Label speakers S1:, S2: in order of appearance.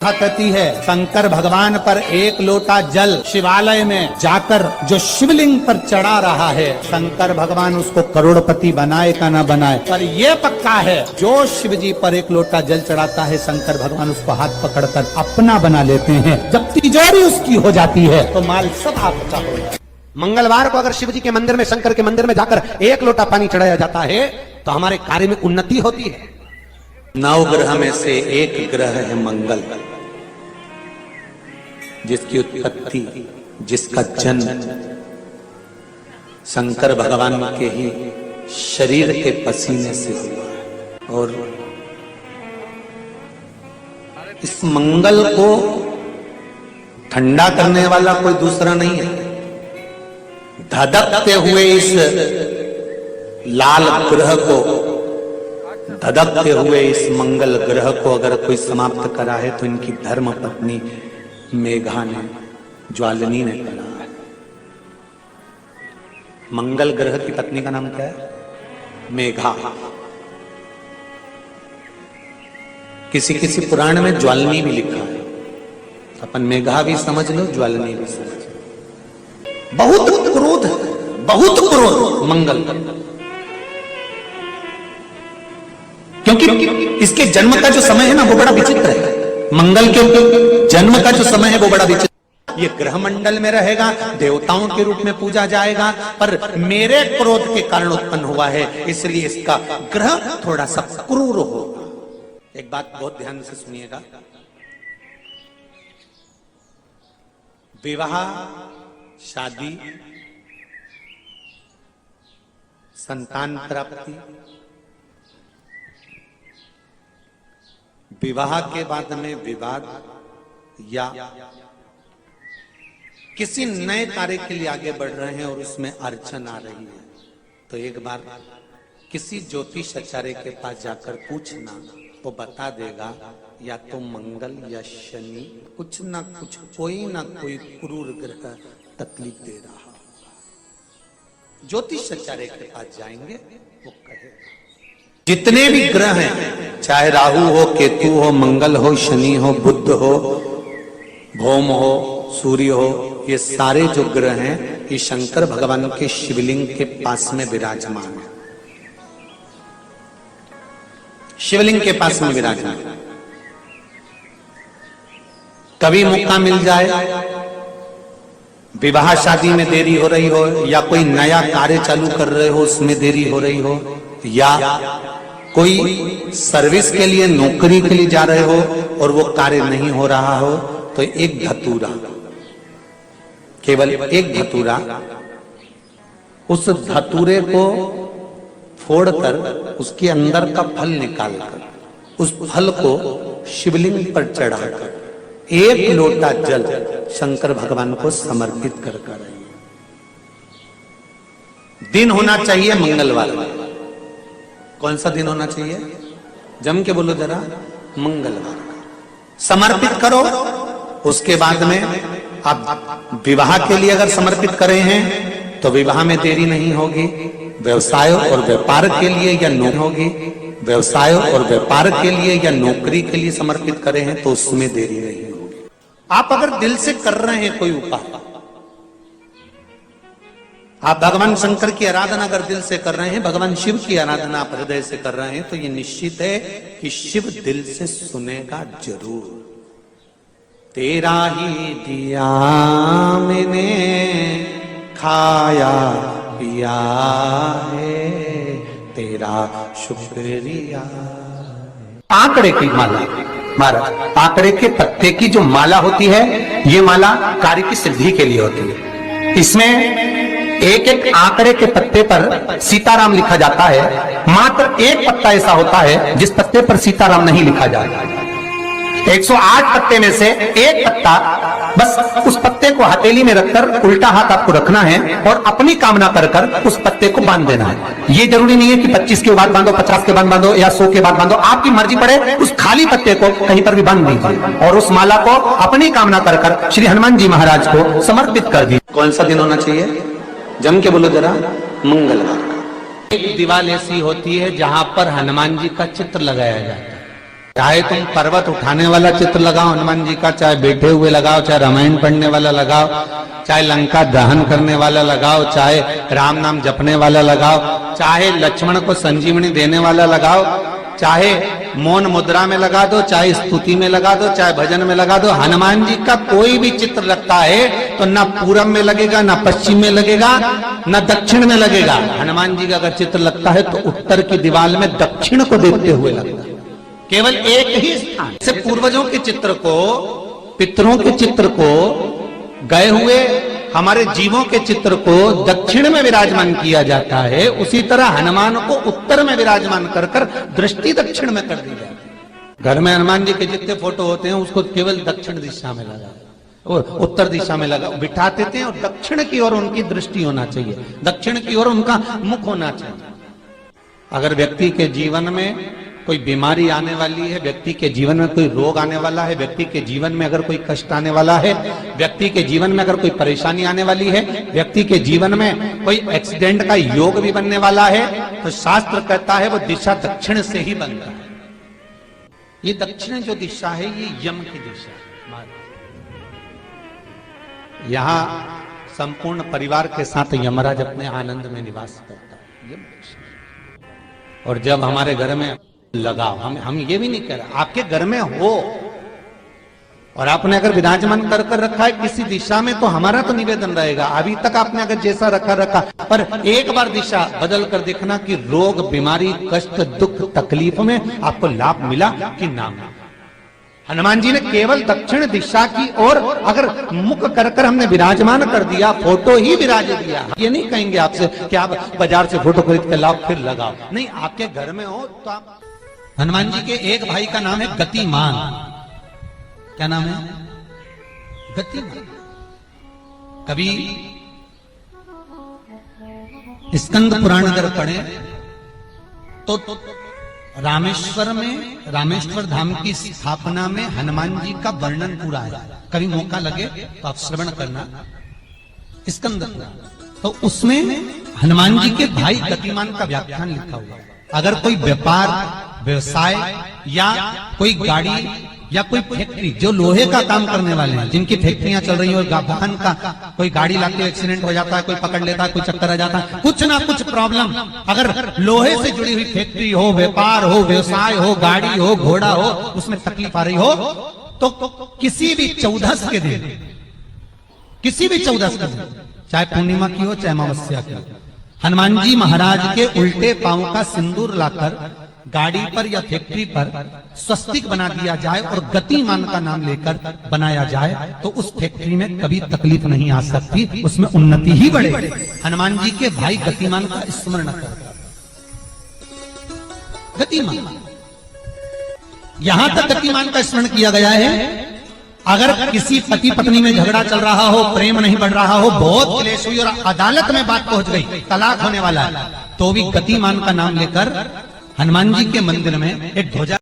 S1: कहती है शंकर भगवान पर एक लोटा जल शिवालय में जाकर जो शिवलिंग पर चढ़ा रहा है, शंकर भगवान उसको करोड़पति बनाए का ना बनाए, पर ये पक्का है जो शिव जी पर एक लोटा जल चढ़ाता है शंकर भगवान उसको हाथ पकड़कर अपना बना लेते हैं। जब तिजोरी उसकी हो जाती है तो माल सब आपका हो जाता है।
S2: मंगलवार को अगर शिव जी के मंदिर में, शंकर के मंदिर में जाकर एक लोटा पानी चढ़ाया जाता है तो हमारे कार्य में उन्नति होती है।
S1: 9 ग्रह में से एक ग्रह है मंगल, जिसकी उत्पत्ति, जिसका जन्म शंकर भगवान के ही शरीर के पसीने से हुआ। और इस मंगल को ठंडा करने वाला कोई दूसरा नहीं है। धधकते हुए इस लाल ग्रह को, धधकते हुए इस मंगल ग्रह को अगर कोई समाप्त करा है तो इनकी धर्म पत्नी मेघा ने, ज्वालिनी ने करा है। मंगल ग्रह की पत्नी का नाम क्या है? मेघा। किसी किसी पुराण में ज्वालिनी भी लिखा है, अपन मेघा भी समझ लो, ज्वालिनी भी समझ लो। बहुत क्रोध, बहुत क्रोध मंगल, क्योंकि इसके जन्म का जो समय है ना वो बड़ा विचित्र है। मंगल के जन्म का जो समय है वो बड़ा विचित्र। ये ग्रह मंडल में रहेगा, देवताओं के रूप में पूजा जाएगा, पर मेरे क्रोध के कारण उत्पन्न हुआ है, इसलिए इसका ग्रह थोड़ा सा क्रूर होगा। एक बात बहुत ध्यान से सुनिएगा, विवाह, शादी, संतान प्राप्ति, विवाह के बाद में विवाद या किसी नए कार्य के लिए आगे बढ़ रहे हैं और उसमें अड़चन आ रही है, तो एक बार किसी ज्योतिषाचार्य के पास जाकर पूछना, वो बता देगा या तो मंगल या शनि कुछ ना कुछ, कोई ना कोई क्रूर ग्रह तकलीफ दे रहा। ज्योतिषाचार्य के पास जाएंगे, वो कहेगा। जितने भी ग्रह हैं, चाहे राहु हो, केतु हो, मंगल हो, शनि हो, बुध हो, भौम हो, सूर्य हो, ये सारे जो ग्रह हैं ये शंकर भगवान के शिवलिंग के पास में विराजमान है। शिवलिंग के पास में विराजमान। कभी मौका मिल जाए, विवाह शादी में देरी हो रही हो, या कोई नया कार्य चालू कर रहे हो उसमें देरी हो रही हो, या कोई सर्विस के लिए, नौकरी के लिए जा रहे हो और वो कार्य नहीं हो रहा हो, तो एक धतूरा, केवल एक धतूरा, उस धतूरे को फोड़कर उसके अंदर का फल निकालकर उस फल को शिवलिंग पर चढ़ाकर एक लोटा जल शंकर भगवान को समर्पित कर कर। दिन होना चाहिए मंगलवार। कौन सा दिन होना चाहिए? जम के बोलो जरा, मंगलवार का समर्पित करो। उसके बाद में आप विवाह के लिए अगर समर्पित करे हैं तो विवाह में देरी नहीं होगी। व्यवसाय और व्यापार के लिए या नौकरी होगी, व्यवसाय और व्यापार के लिए या नौकरी के लिए समर्पित करे हैं तो उसमें देरी नहीं होगी। आप अगर दिल से कर रहे हैं कोई उपाय, आप भगवान शंकर की आराधना अगर दिल से कर रहे हैं, भगवान शिव की आराधना आप हृदय से कर रहे हैं, तो ये निश्चित है कि शिव दिल से सुनेगा जरूर। तेरा ही दिया मैंने खाया पिया है, तेरा शुक्रिया।
S2: आंकड़े की माला, महाराज, आंकड़े के पत्ते की जो माला होती है, ये माला कार्य की सिद्धि के लिए होती है। इसमें एक एक आंकड़े के पत्ते पर सीताराम लिखा जाता है। मात्र एक पत्ता ऐसा होता है जिस पत्ते पर सीताराम नहीं लिखा जाता। 108 पत्ते में से एक पत्ता, बस उस पत्ते को हथेली में रखकर उल्टा हाथ आपको रखना है और अपनी कामना कर कर उस पत्ते को बांध देना है। ये जरूरी नहीं है कि 25 के बाद बांधो, 50 के बाद बांधो या 100 के बाद बांधो, आपकी मर्जी पड़े। उस खाली पत्ते को कहीं पर भी बांध दीजिए और उस माला को अपनी कामना कर कर श्री हनुमान जी महाराज को समर्पित कर दीजिए।
S1: कौन सा दिन होना चाहिए? जम के बोलो जरा, मंगलवार का। एक दीवार ऐसी होती है जहां पर हनुमान जी का चित्र लगाया जाता है। चाहे तुम पर्वत उठाने वाला चित्र लगाओ हनुमान जी का, चाहे बैठे हुए लगाओ, चाहे रामायण पढ़ने वाला लगाओ, चाहे लंका दहन करने वाला लगाओ, चाहे राम नाम जपने वाला लगाओ, चाहे लक्ष्मण को संजीवनी देने वाला लगाओ, चाहे मौन मुद्रा में लगा दो, चाहे स्तुति में लगा दो, चाहे भजन में लगा दो, हनुमान जी का कोई भी चित्र लगता है तो ना पूरब में लगेगा, ना पश्चिम में लगेगा, ना दक्षिण में लगेगा। हनुमान जी का अगर चित्र लगता है तो उत्तर की दीवार में दक्षिण को देखते हुए लगता है, केवल एक ही स्थान से। पूर्वजों के चित्र को, पितरों के चित्र को, गए हुए हमारे जीवों के चित्र को दक्षिण में विराजमान किया जाता है, उसी तरह हनुमान को उत्तर में विराजमान कर कर दृष्टि दक्षिण में कर दी जाती है। घर में हनुमान जी के जितने फोटो होते हैं उसको केवल दक्षिण दिशा में लगा और उत्तर दिशा में लगा बिठा देते हैं, और दक्षिण की ओर उनकी दृष्टि होना चाहिए, दक्षिण की ओर उनका मुख होना चाहिए। अगर व्यक्ति के जीवन में कोई बीमारी आने वाली है, व्यक्ति के जीवन में कोई रोग आने वाला है, व्यक्ति के जीवन में अगर कोई कष्ट आने वाला है, व्यक्ति के जीवन में अगर कोई परेशानी आने वाली है, व्यक्ति के जीवन में कोई एक्सीडेंट का योग भी बनने वाला है, तो शास्त्र कहता है वो दिशा दक्षिण से ही बनता है। ये दक्षिण जो दिशा है ये यम की दिशा है। यहां संपूर्ण परिवार के साथ यमराज अपने आनंद में निवास करता है, यम दिशा। और जब हमारे घर में लगाओ, हम ये भी नहीं कह रहे, आपके घर में हो और आपने अगर विराजमान कर कर रखा है किसी दिशा में, तो हमारा तो निवेदन रहेगा, अभी तक आपने अगर जैसा रखा, पर एक बार दिशा बदल कर देखना कि रोग, बीमारी, कष्ट, दुख, तकलीफ में आपको लाभ मिला कि ना मिला। हनुमान जी ने केवल दक्षिण दिशा की ओर अगर मुख कर कर हमने विराजमान कर दिया, फोटो ही विराज दिया। ये नहीं कहेंगे आपसे कि आप बाजार से फोटो खरीद के लाओ फिर लगाओ, नहीं, आपके घर में हो तो आप। हनुमान जी के एक भाई का नाम है गतिमान। क्या नाम है? गतिमान। कभी स्कंद पुराण अगर पढ़े तो रामेश्वर धाम की स्थापना में हनुमान जी का वर्णन पूरा है। कभी मौका लगे तो आप श्रवण करना स्कंद पुराण। तो उसमें हनुमान जी के भाई गतिमान का व्याख्यान लिखा हुआ है। अगर कोई व्यापार, व्यवसाय या कोई गाड़ी या कोई फैक्ट्री, जो लोहे का काम करने वाले हैं, जिनकी फैक्ट्रियां चल रही हो, वाहन का कोई गाड़ी लाके एक्सीडेंट हो जाता है, कोई पकड़ लेता है, कोई चक्कर आ जाता है, कुछ ना कुछ प्रॉब्लम, अगर लोहे से जुड़ी हुई फैक्ट्री हो, व्यापार हो, व्यवसाय हो, गाड़ी हो, घोड़ा हो, उसमें तकलीफ आ रही हो, तो किसी भी 14 के दिन, किसी भी 14 के दिन, चाहे पूर्णिमा की हो चाहे अमावस्या की हो, हनुमान जी महाराज के उल्टे पांव का सिंदूर लाकर गाड़ी पर या फैक्ट्री पर स्वस्तिक बना दिया जाए और गतिमान का नाम लेकर बनाया जाए, तो उस फैक्ट्री में कभी तकलीफ नहीं आ सकती, उसमें उन्नति ही बढ़े। हनुमान जी के भाई गतिमान का स्मरण कर, गतिमान, यहां तक गतिमान का स्मरण किया गया है। अगर किसी पति पत्नी में झगड़ा चल रहा हो, प्रेम नहीं बढ़ रहा हो, बहुत क्लेश हुई और अदालत में बात पहुंच गई, तलाक होने वाला है, तो भी गतिमान का नाम लेकर हनुमान जी के मंदिर में एक ध्वजा